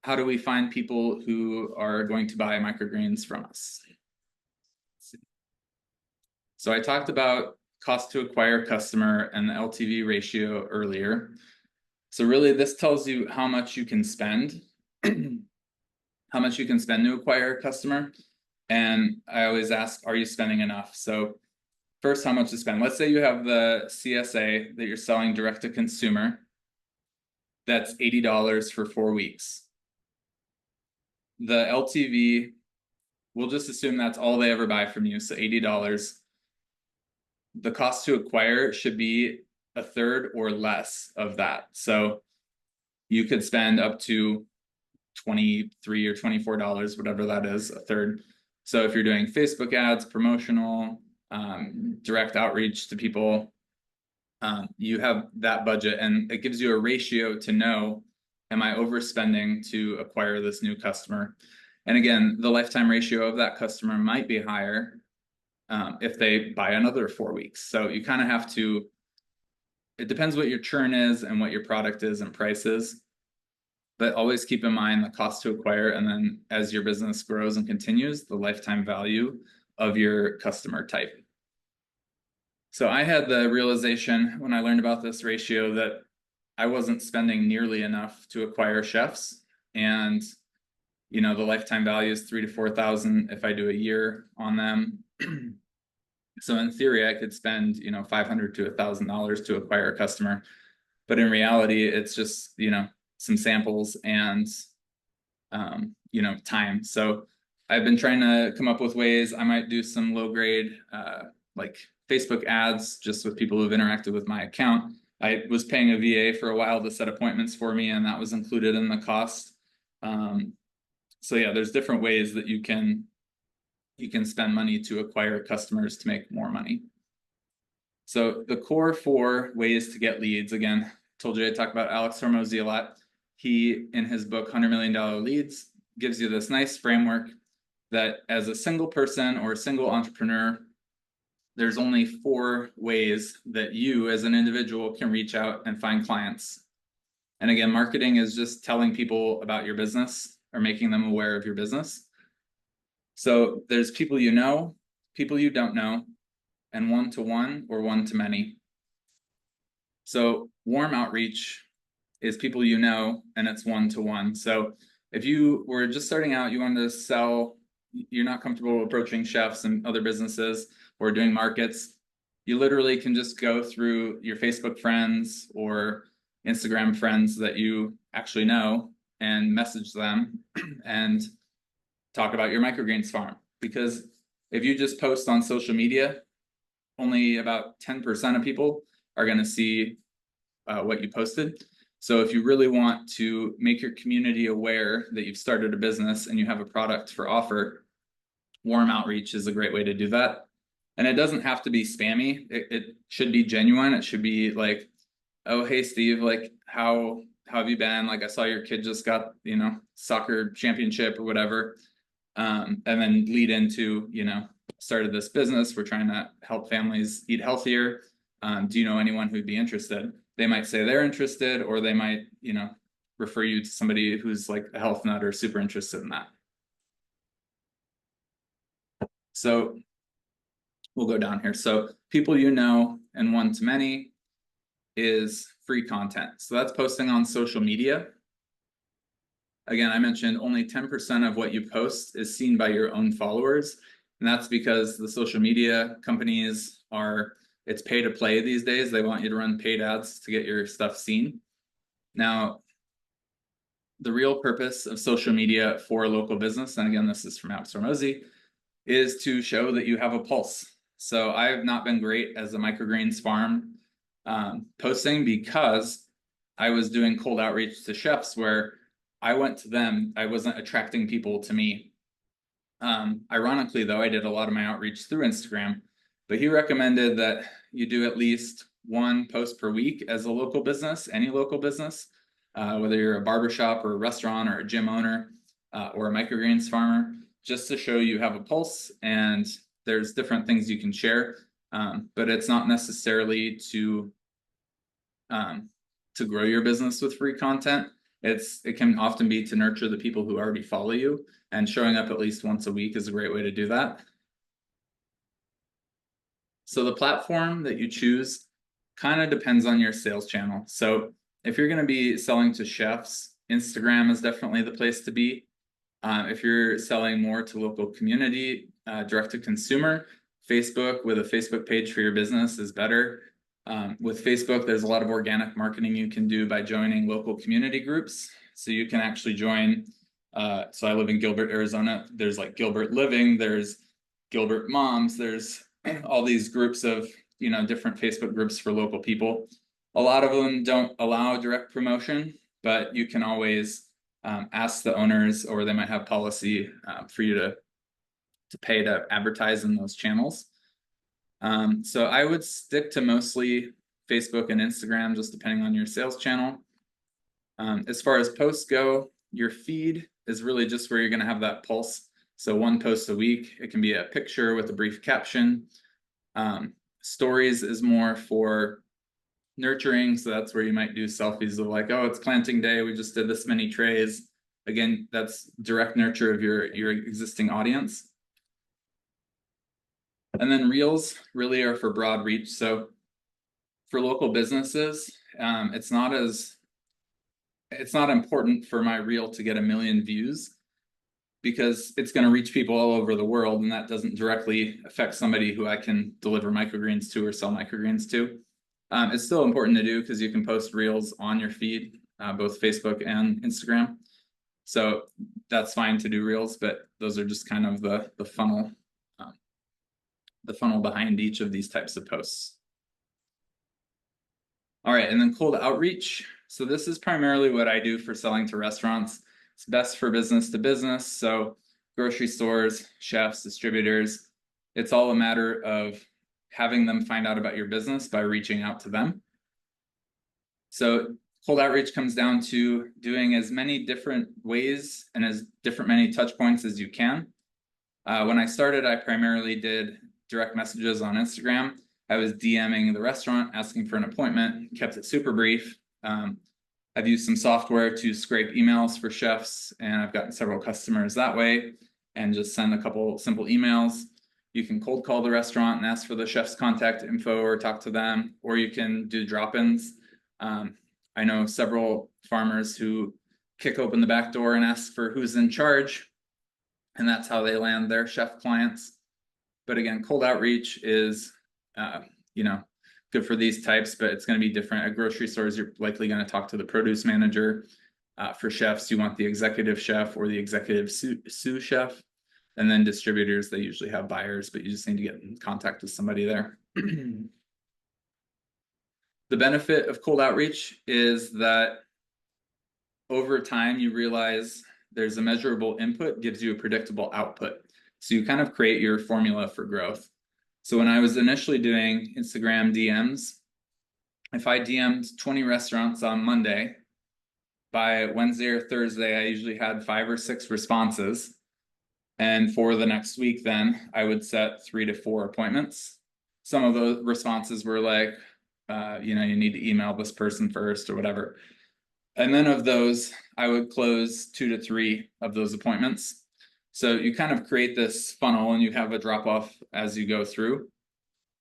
how do we find people who are going to buy microgreens from us? So I talked about cost to acquire customer and the LTV ratio earlier. So really this tells you how much you can spend, how much you can spend to acquire a customer. And I always ask, are you spending enough? So first, how much to spend. Let's say you have the CSA that you're selling direct to consumer. That's $80 for 4 weeks. The LTV, we'll just assume that's all they ever buy from you, so $80. The cost to acquire should be a third or less of that. So you could spend up to $23 or $24, whatever that is, a third. So if you're doing Facebook ads, promotional, direct outreach to people, you have that budget, and it gives you a ratio to know, am I overspending to acquire this new customer? And again, the lifetime ratio of that customer might be higher if they buy another 4 weeks. So you kind of have to, it depends what your churn is and what your product is and price is. But always keep in mind the cost to acquire, and then as your business grows and continues, the lifetime value of your customer type. So I had the realization when I learned about this ratio that I wasn't spending nearly enough to acquire chefs. And, you know, the lifetime value is 3,000 to 4,000 if I do a year on them. So in theory, I could spend, you know, $500 to $1,000 to acquire a customer. But in reality, it's just, you know, some samples and, you know, time. So I've been trying to come up with ways. I might do some low grade, like Facebook ads just with people who've interacted with my account. I was paying a VA for a while to set appointments for me, and that was included in the cost. So yeah, there's different ways that you can spend money to acquire customers to make more money. So the core 4 ways to get leads, again, told you I talk about Alex Hormozy a lot. He, in his book, $100 Million Leads, gives you this nice framework that as a single person or a single entrepreneur, there's only 4 ways that you as an individual can reach out and find clients. And again, marketing is just telling people about your business or making them aware of your business. So there's people you know, people you don't know, and one-to-one or one-to-many. So warm outreach is people you know, and it's one-to-one. So if you were just starting out, you wanted to sell, you're not comfortable approaching chefs and other businesses or doing markets, you literally can just go through your Facebook friends or Instagram friends that you actually know and message them and talk about your microgreens farm. Because if you just post on social media, only about 10% of people are going to see what you posted. So if you really want to make your community aware that you've started a business and you have a product for offer, warm outreach is a great way to do that. And it doesn't have to be spammy. It should be genuine. It should be like, oh, hey, Steve, like, how have you been? Like, I saw your kid just got, you know, soccer championship or whatever. And then lead into, you know, started this business. We're trying to help families eat healthier. Do you know anyone who'd be interested? They might say they're interested, or they might, you know, refer you to somebody who's like a health nut or super interested in that. So we'll go down here. So people you know and one-to-many is free content. So that's posting on social media. Again, I mentioned only 10% of what you post is seen by your own followers. And that's because the social media companies are, it's pay to play these days. They want you to run paid ads to get your stuff seen. Now, the real purpose of social media for a local business, and again, this is from Alex Hormozy, is to show that you have a pulse. So I have not been great as a microgreens farm posting, because I was doing cold outreach to chefs where I went to them. I wasn't attracting people to me. Ironically, though, I did a lot of my outreach through Instagram, but he recommended that you do at least 1 post per week as a local business, any local business, whether you're a barbershop or a restaurant or a gym owner or a microgreens farmer, just to show you have a pulse. And there's different things you can share, but it's not necessarily to grow your business with free content. It can often be to nurture the people who already follow you, and showing up at least once a week is a great way to do that. So the platform that you choose kind of depends on your sales channel. So if you're going to be selling to chefs, Instagram is definitely the place to be. If you're selling more to local community, direct to consumer, Facebook with a Facebook page for your business is better. With Facebook, there's a lot of organic marketing you can do by joining local community groups. So you can actually join. So I live in Gilbert, Arizona. There's like Gilbert Living, there's Gilbert Moms, there's all these groups of, different Facebook groups for local people. A lot of them don't allow direct promotion, but you can always ask the owners, or they might have policy for you to pay to advertise in those channels. So I would stick to mostly Facebook and Instagram, just depending on your sales channel. As far as posts go, your feed is really just where you're going to have that pulse. So one post a week, it can be a picture with a brief caption. Stories is more for nurturing. So that's where you might do selfies of like, oh, it's planting day, we just did this many trays. Again, that's direct nurture of your existing audience. And then reels really are for broad reach. So for local businesses, it's not important for my reel to get 1 million views, because it's going to reach people all over the world, and that doesn't directly affect somebody who I can deliver microgreens to or sell microgreens to. It's still important to do because you can post reels on your feed, both Facebook and Instagram. So that's fine to do reels, but those are just kind of the funnel behind each of these types of posts. All right, and then cold outreach. So this is primarily what I do for selling to restaurants. It's best for business to business. So grocery stores, chefs, distributors. It's all a matter of having them find out about your business by reaching out to them. So cold outreach comes down to doing as many different ways and as many touch points as you can. When I started, I primarily did direct messages on Instagram. I was DMing the restaurant, asking for an appointment, kept it super brief. I've used some software to scrape emails for chefs, and I've gotten several customers that way, and just send a couple simple emails. You can cold call the restaurant and ask for the chef's contact info or talk to them, or you can do drop-ins. I know several farmers who kick open the back door and ask for who's in charge, and that's how they land their chef clients. But again, cold outreach is, good for these types, but it's going to be different. At grocery stores, you're likely going to talk to the produce manager. For chefs, you want the executive chef or the executive sous chef. And then distributors, they usually have buyers, but you just need to get in contact with somebody there. The benefit of cold outreach is that over time, you realize there's a measurable input gives you a predictable output. So you kind of create your formula for growth. So when I was initially doing Instagram DMs, if I DM'd 20 restaurants on Monday, by Wednesday or Thursday, I usually had 5 or 6 responses. And for the next week, then I would set 3 to 4 appointments. Some of those responses were like, you need to email this person first or whatever. And then of those, I would close 2 to 3 of those appointments. So you kind of create this funnel and you have a drop off as you go through.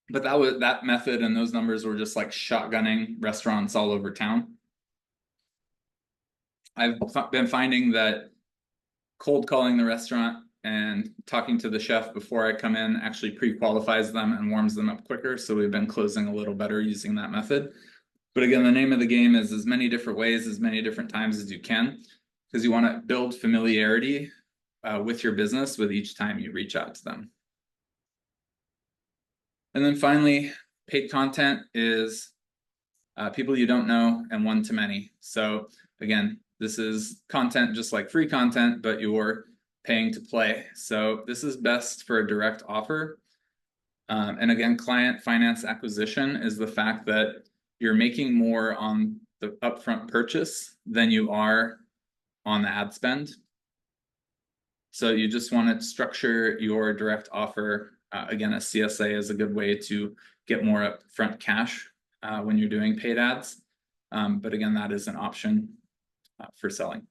But that method and those numbers were just like shotgunning restaurants all over town. I've been finding that cold calling the restaurant and talking to the chef before I come in actually pre-qualifies them and warms them up quicker. So we've been closing a little better using that method. But again, the name of the game is as many different ways, as many different times as you can, because you want to build familiarity with your business with each time you reach out to them. And then finally, paid content is people you don't know and one-to-many. So again, this is content just like free content, but you're paying to play. So this is best for a direct offer. And again, client finance acquisition is the fact that you're making more on the upfront purchase than you are on the ad spend. So you just want to structure your direct offer. Again, a CSA is a good way to get more upfront cash when you're doing paid ads. But again, that is an option. for selling.